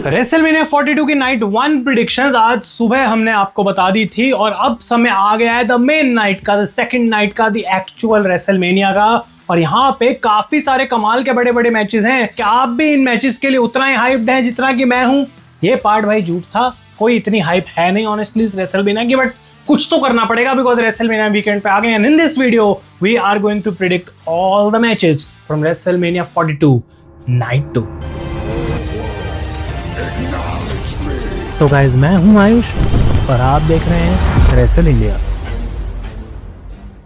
WrestleMania 42 की night 1 predictions आज सुबह हमने आपको बता दी थी और अब समय आ गया है द मेन नाइट का, द सेकंड नाइट का, द एक्चुअल रेसलमेनिया का। और यहाँ पे काफी सारे कमाल के बड़े बड़े मैचेस हैं। क्या आप भी इन मैचेस के लिए उतना ही हाइप्ड हैं जितना कि मैं हूं? ये पार्ट भाई झूठ था, कोई इतनी हाइप है नहीं ऑनेस्टली इस रेसलमेनिया की, बट कुछ तो करना पड़ेगा बिकॉज रेसलमेनिया वीकेंड पे आ गए हैं। In this video we are going to predict all the matches from WrestleMania 42 night 2। तो गाइज मैं हूं आयुष और आप देख रहे हैं रेसल इंडिया।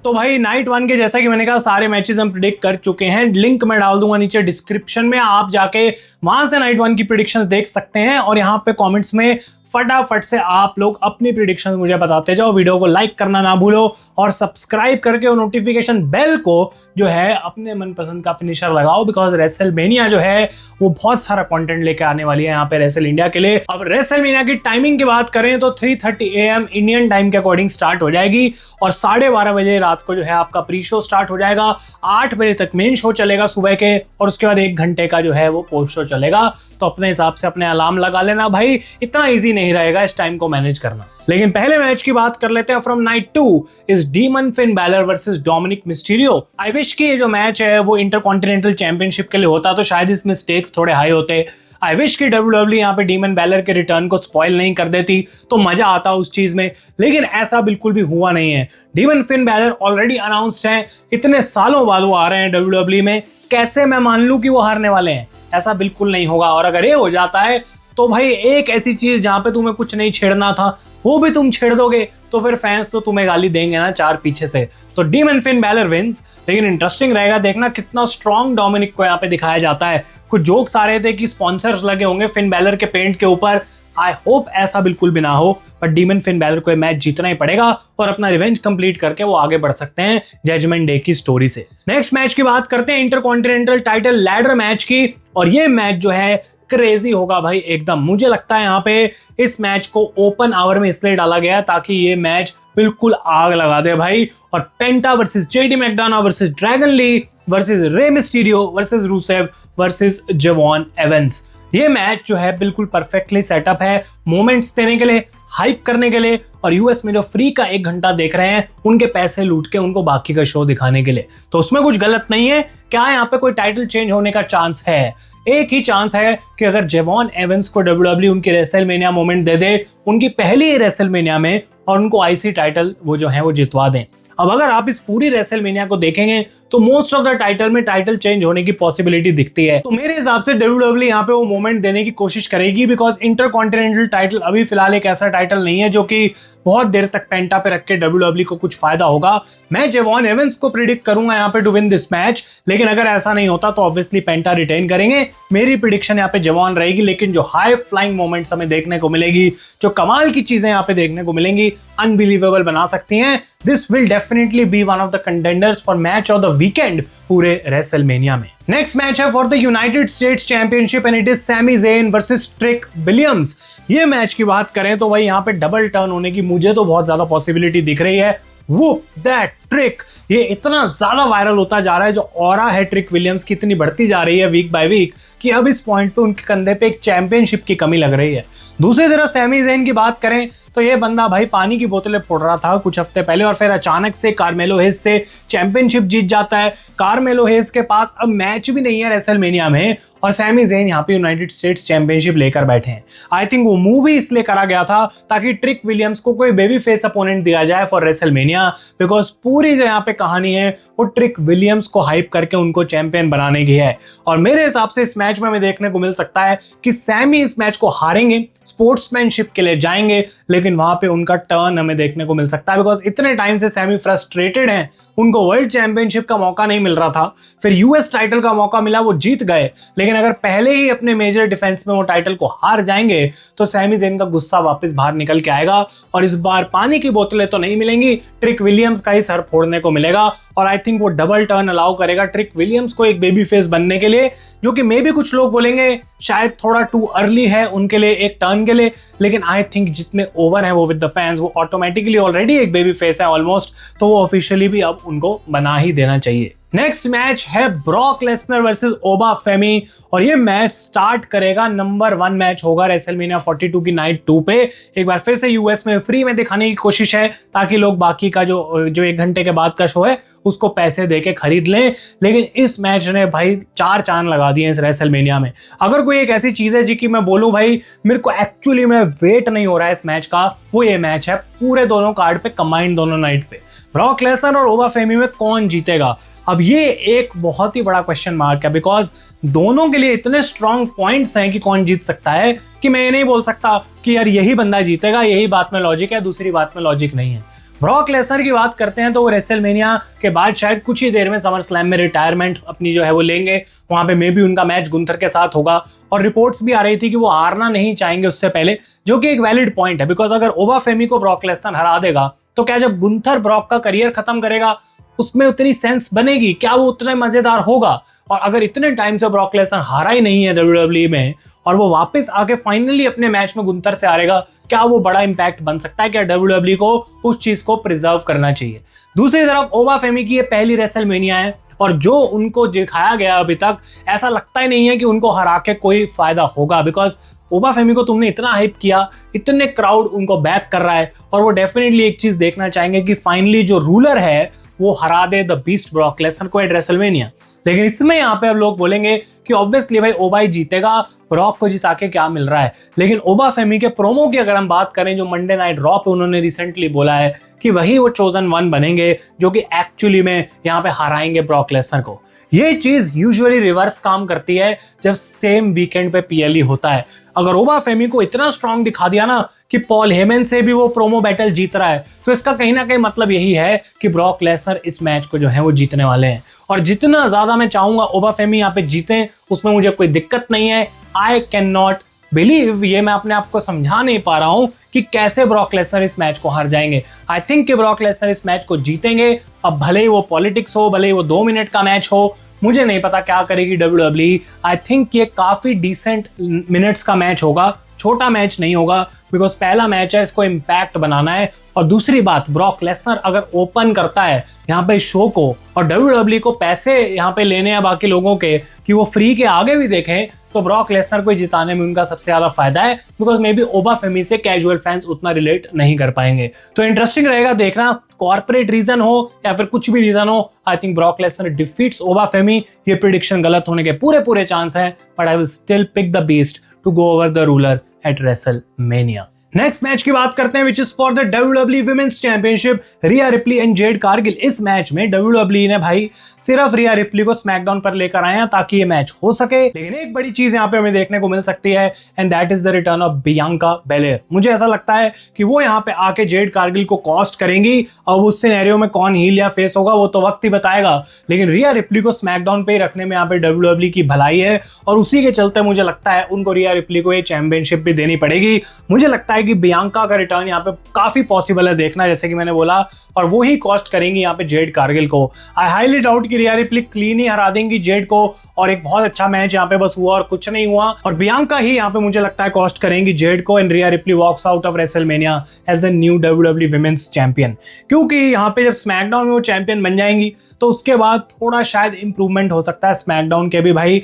तो भाई नाइट 1 के जैसा कि मैंने कहा सारे मैचेस हम प्रिडिक्ट कर चुके हैं। लिंक मैं डाल दूंगा नीचे डिस्क्रिप्शन में, आप जाके वहां से नाइट 1 की प्रिडिक्शंस देख सकते हैं। और यहाँ पे कमेंट्स में फटाफट से आप लोग अपनी प्रिडिक्शंस मुझे बताते जाओ। वीडियो को लाइक करना ना भूलो और सब्सक्राइब करके और नोटिफिकेशन बेल को जो है अपने मनपसंद का फिनिशर लगाओ बिकॉज रेसलमेनिया जो है वो बहुत सारा कंटेंट लेके आने वाली है यहाँ पे रेसल इंडिया के लिए। अब रेसलमेनिया की टाइमिंग की बात करें तो 3:30 AM इंडियन टाइम के अकॉर्डिंग स्टार्ट हो जाएगी और 12:30 बजे रात को जो है आपका प्री शो स्टार्ट हो जाएगा। 8 बजे तक मेन शो चलेगा सुबह के और उसके बाद 1 घंटे का जो है वो पोस्ट शो चलेगा। तो अपने हिसाब से अपने अलार्म लगा लेना भाई, इतना ईजी नहीं रहेगा इस टाइम को मैनेज करना। लेकिन पहले मैच की बात कर लेते हैं from night 2 is demon Finn Balor versus Dominik Mysterio. I wish कि ये जो मैच है वो इंटरकॉन्टिनेंटल चैंपियनशिप के लिए होता तो शायद इसमें स्टेक्स थोड़े हाई होते। आई विश कि WWE यहाँ पे डीमन बैलर के रिटर्न को स्पॉइल नहीं कर देती तो मजा आता उस चीज में, लेकिन ऐसा बिल्कुल भी हुआ नहीं है। Demon Finn Balor already announced हैं, इतने सालों बाद वो आ रहे हैं WWE में, कैसे मैं मान लूं कि वो हारने वाले हैं? ऐसा बिल्कुल नहीं होगा। और अगर ये हो जाता है तो भाई एक ऐसी चीज जहां पे तुम्हें कुछ नहीं छेड़ना था वो भी तुम छेड़ दोगे तो फिर फैंस तो तुम्हें गाली देंगे ना चार पीछे से। तो डीमन फिन बैलर विंस, लेकिन इंटरेस्टिंग रहेगा देखना कितना स्ट्रॉन्ग डोमिनिक को यहाँ पे दिखाया जाता है। कुछ जोक्स आ रहे थे कि स्पॉन्सर्स लगे होंगे फिन बैलर के पेंट के ऊपर। आई होप ऐसा बिल्कुल भी ना हो, पर डीमन फिन बैलर को मैच जीतना ही पड़ेगा और अपना रिवेंज कंप्लीट करके वो आगे बढ़ सकते हैं जजमेंट डे की स्टोरी से। नेक्स्ट मैच की बात करते हैं इंटरकॉन्टिनेंटल टाइटल लैडर मैच की, और ये मैच जो है क्रेजी होगा भाई एकदम। मुझे लगता है यहाँ पे इस मैच को ओपन आवर में इसलिए डाला गया ताकि ये मैच बिल्कुल आग लगा दे भाई। और Penta versus JD McDonald versus Dragon Lee versus Rey Mysterio versus Rusev versus Jevon Evans. ये मैच जो है बिल्कुल परफेक्टली सेटअप है मोमेंट्स देने के लिए, हाइप करने के लिए, और यूएस में जो फ्री का 1 घंटा देख रहे हैं उनके पैसे लूट के उनको बाकी का शो दिखाने के लिए, तो उसमें कुछ गलत नहीं है। क्या यहाँ पे कोई टाइटल चेंज होने का चांस है? एक ही चांस है कि अगर जेवॉन एवंस को WWE उनकी रेसलमेनिया मोमेंट दे दे उनकी पहली रेसलमेनिया में और उनको आईसी टाइटल वो जो है वो जितवा दें। अब अगर आप इस पूरी रेसलमेनिया को देखेंगे तो मोस्ट ऑफ द टाइटल में टाइटल चेंज होने की पॉसिबिलिटी दिखती है। तो मेरे हिसाब से WWE यहाँ पे वो मोमेंट देने की कोशिश करेगी बिकॉज इंटरकॉन्टिनेंटल टाइटल अभी फिलहाल एक ऐसा टाइटल नहीं है जो कि बहुत देर तक पेंटा पे रख के WWE को कुछ फायदा होगा। मैं जेवॉन एवंस को प्रिडिक्ट करूंगा यहाँ पे टू विन दिस मैच, लेकिन अगर ऐसा नहीं होता तो ऑब्वियसली पेंटा रिटेन करेंगे। मेरी प्रिडिक्शन यहाँ पे जेवॉन रहेगी, लेकिन जो हाई फ्लाइंग मोमेंट्स हमें देखने को मिलेगी, जो कमाल की चीजें यहाँ पे देखने को मिलेंगी, अनबिलीवेबल बना सकती हैं। This will definitely be one of the contenders for match of the weekend पूरे रेसलमेनिया में। नेक्स्ट मैच है for the United States championship and it is Sami Zayn versus Trick Williams. ये मैच की बात करें तो भाई यहाँ पे डबल टर्न होने की मुझे तो बहुत ज्यादा पॉसिबिलिटी दिख रही है। Whoop that ट्रिक, ये इतना ज्यादा वायरल होता जा रहा है, जो ऑरा है ट्रिक विलियम्स की इतनी बढ़ती जा रही है वीक बाय वीक कि अब इस पॉइंट पे उनके कंधे पे एक चैंपियनशिप की कमी लग रही है। दूसरी तरफ सैमी ज़ेन की बात करें तो ये बंदा भाई पानी की बोतलें फोड़ रहा था कुछ हफ्ते पहले और फिर अचानक से कार्मेलो हेज से चैंपियनशिप जीत जाता है। कार्मेलो हेज के पास अब मैच भी नहीं है रेसलमेनिया में और सैमी ज़ेन यहाँ पे यूनाइटेड स्टेट्स चैंपियनशिप लेकर बैठे हैं। आई थिंक वो मूवी इसलिए करा गया था ताकि ट्रिक विलियम्स को कोई बेबी फेस अपोनेंट दिया जाए फॉर रेसलमेनिया, बिकॉज पूरी जो यहाँ पे कहानी है वो ट्रिक विलियम्स को हाइप करके उनको चैंपियन बनाने की है। और मेरे हिसाब से इस मैच में हमें देखने को मिल सकता है कि सैमी इस मैच को हारेंगे, स्पोर्ट्समैनशिप के लिए जाएंगे, लेकिन वहां पे उनका टर्न हमें देखने को मिल सकता है बिकॉज इतने टाइम से सैमी फ्रस्ट्रेटेड हैं, उनको वर्ल्ड चैंपियनशिप का मौका नहीं मिल रहा था, फिर यूएस टाइटल का मौका मिला, वो जीत गए, लेकिन अगर पहले ही अपने मेजर डिफेंस में वो टाइटल को हार जाएंगे तो सैमी ज़ेन का गुस्सा वापस बाहर निकल के आएगा और इस बार पानी की बोतलें तो नहीं मिलेंगी, ट्रिक विलियम्स का ही सर फोड़ने को मिलेगा। और आई थिंक वो डबल टर्न अलाउ करेगा ट्रिक विलियम्स को एक बेबी फेस बनने के लिए, जो कि मे भी कुछ लोग बोलेंगे शायद थोड़ा टू अर्ली है उनके लिए एक टर्न के लिए, लेकिन आई थिंक जितने ओवर हैं वो विद द फैंस, वो ऑटोमेटिकली ऑलरेडी एक बेबी फेस है ऑलमोस्ट, तो वो ऑफिशियली भी अब उनको बना ही देना चाहिए। नेक्स्ट मैच है ब्रॉक लेसनर वर्सेस ओबा फेमी और ये मैच स्टार्ट करेगा नंबर 1 मैच होगा रेसलमेनिया 42 की नाइट 2 पे। एक बार फिर से यूएस में फ्री में दिखाने की कोशिश है ताकि लोग बाकी का जो 1 घंटे के बाद का शो है उसको पैसे देके खरीद लें। लेकिन इस मैच ने भाई 4 चांद लगा दिए इस रेसलमेनिया में। अगर कोई एक ऐसी चीज है जी कि मैं बोलूं भाई मेरे को एक्चुअली में वेट नहीं हो रहा है इस मैच का, वो ये मैच है पूरे दोनों कार्ड पे कंबाइंड दोनों नाइट पे। ब्रॉक लेसनर और ओबा फेमी में कौन जीतेगा? अब ये एक बहुत ही बड़ा क्वेश्चन मार्क है बिकॉज दोनों के लिए इतने स्ट्रॉन्ग पॉइंट्स हैं कि कौन जीत सकता है कि मैं ये नहीं बोल सकता कि यार यही बंदा जीतेगा, यही बात में लॉजिक है, दूसरी बात में लॉजिक नहीं है। ब्रॉक लेसनर की बात करते हैं तो वो रेसलमेनिया के बाद शायद कुछ ही देर में समर स्लैम में रिटायरमेंट अपनी जो है वो लेंगे। वहां पे मे बी उनका मैच गुंथर के साथ होगा और रिपोर्ट्स भी आ रही थी कि वो हारना नहीं चाहेंगे उससे पहले, जो कि एक वैलिड पॉइंट है बिकॉज अगर ओबा फेमी को ब्रॉक लेसनर हरा देगा तो क्या जब गुंथर ब्रॉक का करियर खत्म करेगा उसमें उतनी सेंस बनेगी? क्या वो उतना मजेदार होगा? और अगर इतने टाइम से ब्रॉक लेसनर हारा ही नहीं है डब्ल्यूडब्ल्यूई में और वो वापस आके फाइनली अपने मैच में गुंथर से हारेगा, क्या वो बड़ा इंपैक्ट बन सकता है? क्या डब्ल्यूडब्ल्यूई को उस चीज को प्रिजर्व करना चाहिए? दूसरी तरफ ओबा फेमी की ये पहली रेसलमेनिया है और जो उनको दिखाया गया अभी तक ऐसा लगता ही नहीं है कि उनको हरा के कोई फायदा होगा बिकॉज ओबा फेमी को तुमने इतना हाइप किया, इतने क्राउड उनको बैक कर रहा है और वो डेफिनेटली एक चीज देखना चाहेंगे कि फाइनली जो रूलर है वो हरा दे द बीस्ट ब्रॉक लेसनर को एट रेसलमेनिया। लेकिन इसमें यहाँ पे अब लोग बोलेंगे कि ऑब्वियसली भाई ओबा ही जीतेगा, ब्रॉक को जिता के क्या मिल रहा है। लेकिन ओबा फेमी के प्रोमो की अगर हम बात करें जो मंडे नाइट रॉ पे उन्होंने रिसेंटली बोला है कि वही वो चोजन 1 बनेंगे जो कि एक्चुअली में यहाँ पे हराएंगे ब्रॉक लेसनर को। ये चीज यूजुअली रिवर्स काम करती है जब सेम वीकेंड पे पीएलई होता है। अगर ओबा फेमी को इतना स्ट्रांग दिखा दिया ना कि पॉल हेमन से भी वो प्रोमो बैटल जीत रहा है तो इसका कहीं ना कहीं मतलब यही है कि ब्रॉक लेसनर इस मैच को जो है वो जीतने वाले हैं। और जितना ज्यादा मैं चाहूंगा ओबा फेमी यहाँ पे जीते उसमें मुझे कोई दिक्कत नहीं है। आई कैन नॉट बिलीव, ये मैं अपने आप को समझा नहीं पा रहा हूं कि कैसे ब्रॉक लेसनर इस मैच को हार जाएंगे। आई थिंक कि ब्रॉक लेसनर इस मैच को जीतेंगे। अब भले ही वो पॉलिटिक्स हो, भले ही वो 2 मिनट का मैच हो, मुझे नहीं पता क्या करेगी डब्ल्यूडब्ल्यूई। आई थिंक ये काफी डिसेंट मिनट्स का मैच होगा, छोटा मैच नहीं होगा बिकॉज पहला मैच है, इसको इम्पैक्ट बनाना है। और दूसरी बात, ब्रॉक लेसनर अगर ओपन करता है यहाँ पे शो को और डब्ल्यूडब्ल्यूई को पैसे यहाँ पे लेने हैं बाकी लोगों के कि वो फ्री के आगे भी देखें तो ब्रॉक लेसनर को जिताने में उनका सबसे ज्यादा फायदा है बिकॉज मे बी ओबा फेमी से कैजुअल फैंस उतना रिलेट नहीं कर पाएंगे। तो इंटरेस्टिंग रहेगा देखना, कॉर्पोरेट रीजन हो या फिर कुछ भी रीजन हो, I think Brock Lesnar defeats Oba Femi. ये प्रिडिक्शन गलत होने के पूरे चांस हैं but I will still pick the beast to go over the ruler at WrestleMania. Next match की बात करते हैं which is for the WWE women's championship, Rhea Ripley and Jade Cargill. इस मैच में डब्ल्यूडब्ल्यूई ने भाई सिर्फ रिया रिप्ली को स्मैकडाउन पर लेकर आए हैं ताकि ये मैच हो सके। लेकिन एक बड़ी चीज यहाँ पे हमें देखने को मिल सकती है and that is the return of Bianca Belair. मुझे ऐसा लगता है कि वो यहाँ पे आके जेड कारगिल को कॉस्ट करेंगी और उस सिनेरियो में कौन हील या फेस होगा वो तो वक्त ही बताएगा। लेकिन रिया रिप्ली को स्मैकडाउन पे ही रखने में यहाँ पे डब्ल्यूडब्ल्यूई की भलाई है और उसी के चलते मुझे लगता है उनको रिया रिप्ली को ये चैंपियनशिप भी देनी पड़ेगी। मुझे लगता है कि बियांका का रिटर्न यहाँ पे काफी पॉसिबल है देखना, जैसे कि मैंने बोला, और वो ही कॉस्ट करेंगी यहाँ पे जेड कारगिल को। आई हाईली डाउट कि रिया रिप्ली क्लीन ही हरा देंगी जेड को और एक बहुत अच्छा मैच यहाँ पे बस हुआ और कुछ नहीं हुआ। और बियांका ही यहाँ पे मुझे लगता है कॉस्ट करेंगी जेड को and Rhea Ripley walks out of WrestleMania as the new WWE women's champion. क्योंकि यहाँ पे जब स्मैकडाउन में वो चैंपियन बन जाएंगी तो उसके बाद थोड़ा शायद इंप्रूवमेंट हो सकता है स्मैकडाउन के भी भाई,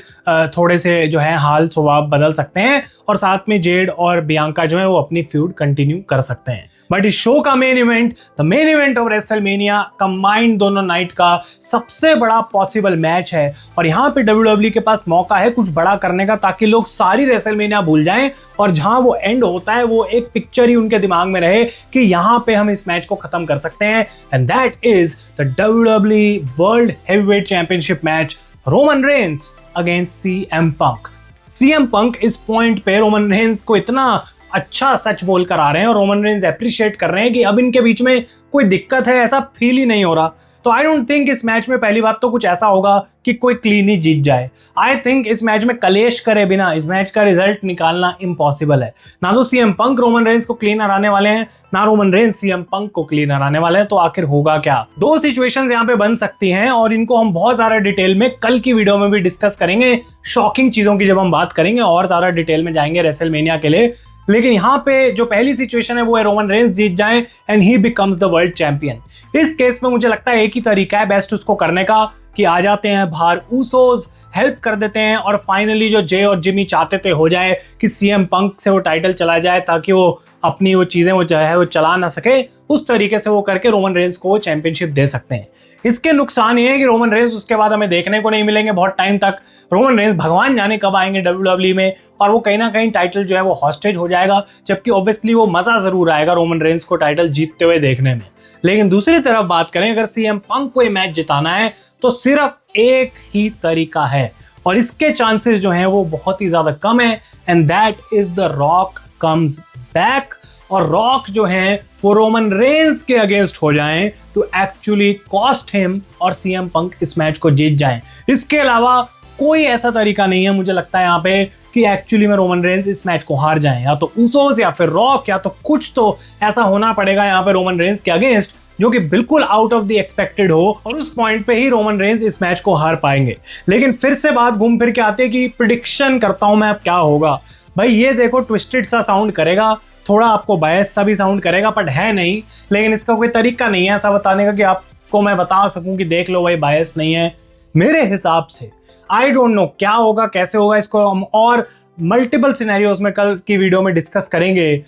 थोड़े से जो है हाल स्वभाव बदल सकते हैं और साथ में जेड और बियांका जो है वो अपनी फ्यूड कंटिन्यू कर सकते हैं। बट इस शो का main event, the main event of WrestleMania, combined दोनों नाइट का सबसे बड़ा पॉसिबल मैच है और यहाँ पे डब्ल्यूडब्ल्यूई के पास मौका है कुछ बड़ा करने का ताकि लोग सारी रेसलमेनिया भूल जाएं और जहां वो एंड होता है वो एक पिक्चर ही उनके दिमाग में रहे कि यहाँ पे हम इस मैच को खत्म कर सकते हैं and that is the WWE world heavyweight championship match, Roman Reigns against CM Punk. CM Punk इस पॉइंट पे रोमन रेंस को इतना अच्छा सच बोल कर आ रहे हैं और रोमन रेंस एप्रिशिएट कर रहे हैं कि अब इनके बीच में कोई दिक्कत है ऐसा फील ही नहीं हो रहा। तो आई डोंट थिंक इस मैच में पहली बात तो कुछ ऐसा होगा कि कोई क्लीन ही जीत जाए। आई थिंक इस मैच में कलेश करे बिना इस मैच का रिजल्ट निकालना इम्पॉसिबल है। ना तो सीएम पंक रोमन रेंस को क्लीन हराने वाले हैं, ना रोमन रेंस सीएम पंक को क्लीन हराने वाले हैं। तो आखिर होगा क्या? दो सिचुएशंस यहाँ पे बन सकती हैं और इनको हम बहुत ज्यादा डिटेल में कल की वीडियो में भी डिस्कस करेंगे। शॉकिंग चीजों की जब हम बात करेंगे और ज्यादा डिटेल में जाएंगे रेसलमेनिया के लिए। लेकिन यहाँ पे जो पहली सिचुएशन है वो है रोमन रेंस जीत जाए and he becomes the world champion. इस केस में मुझे लगता है एक ही तरीका है बेस्ट उसको करने का कि आ जाते हैं बाहर ऊसोस, हेल्प कर देते हैं और फाइनली जो जे और जिमी चाहते थे हो जाए कि सीएम पंक से वो टाइटल चला जाए ताकि वो अपनी वो चीजें वो जो है वो चला ना सके, उस तरीके से वो करके रोमन रेंस को वो चैंपियनशिप दे सकते हैं। इसके नुकसान ये है कि रोमन रेंस उसके बाद हमें देखने को नहीं मिलेंगे बहुत टाइम तक। रोमन रेंस भगवान जाने कब आएंगे WWE में, और वो कहीं ना कहीं टाइटल जो है वो हॉस्टेज हो जाएगा, जबकि ऑब्वियसली वो मजा जरूर आएगा रोमन रेंस को टाइटल जीतते हुए देखने में। लेकिन दूसरी तरफ बात करें, अगर सीएम पंक को ये मैच जिताना है तो सिर्फ एक ही तरीका है और इसके चांसेस जो हैं वो बहुत ही ज्यादा कम है, and that is the Rock comes back. और रॉक जो है वो रोमन रेंस के अगेंस्ट हो जाएं टू एक्चुअली कॉस्ट हिम और सीएम पंक इस मैच को जीत जाएं। इसके अलावा कोई ऐसा तरीका नहीं है मुझे लगता है यहाँ पे कि एक्चुअली में रोमन रेंस इस मैच को हार जाएं। या तो ऊसोस या फिर रॉक, या तो कुछ तो ऐसा होना पड़ेगा यहाँ पे रोमन रेंस के अगेंस्ट जो कि बिल्कुल आउट ऑफ द एक्सपेक्टेड हो, और उस पॉइंट पे ही रोमन रेंस इस मैच को हार पाएंगे। लेकिन फिर से बात घूम फिर के आती है कि प्रिडिक्शन करता हूं मैं अब क्या होगा। भाई ये देखो ट्विस्टेड सा साउंड करेगा, थोड़ा आपको बायस सा भी साउंड करेगा, बट है नहीं। लेकिन इसका कोई तरीका नहीं है ऐसा बताने का कि आपको मैं बता सकूं कि देख लो भाई बायस नहीं है। मेरे हिसाब से आई डोंट नो क्या होगा कैसे होगा, इसको हम और मल्टीपल सिनेरियोज में कल की वीडियो में डिस्कस करेंगे।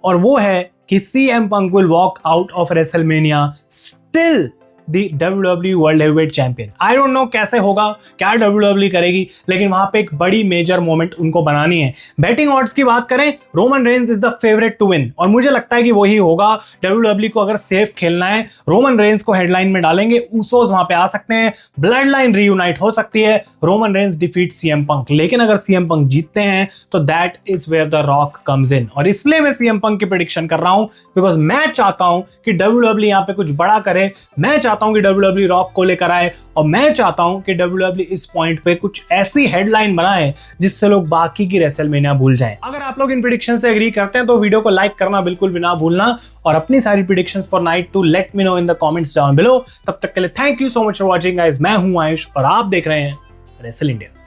और वो है कि CM Punk will walk out of WrestleMania still the WWE World Heavyweight Champion। I don't know कैसे होगा, क्या WWE करेगी, लेकिन वहां पे एक बड़ी मेजर मोमेंट उनको बनानी है। बैटिंग ऑड्स की बात करें, Roman Reigns is the favourite to win, और मुझे लगता है कि वही होगा। WWE को अगर सेफ खेलना है, रोमन रेंस को हेडलाइन में डालेंगे, ऊसोस वहां पे आ सकते हैं, ब्लड लाइन रीयूनाइट हो सकती है, Roman Reigns defeat CM Punk। लेकिन अगर CM Punk जीतते हैं तो that is where the Rock comes in. और इसलिए मैं CM Punk की प्रेडिक्शन कर रहा हूं बिकॉज मैं चाहता हूं कि WWE यहाँ पे कुछ बड़ा करे, मैं चाहता हूं कि WWE रॉक को लेकर आए, और मैं चाहता हूं कि WWE इस पॉइंट पे कुछ ऐसी हेडलाइन बनाए जिससे लोग बाकी की रेसलमेनिया भूल जाएं। अगर आप लोग इन प्रेडिक्शन से एग्री करते हैं तो वीडियो को लाइक करना बिल्कुल भी ना भूलना, और अपनी सारी predictions for night two let me know in the comments down below. तब तक के लिए thank you so much for watching guys. मैं हूं आयुष और आप देख रहे हैं रेसल इंडिया।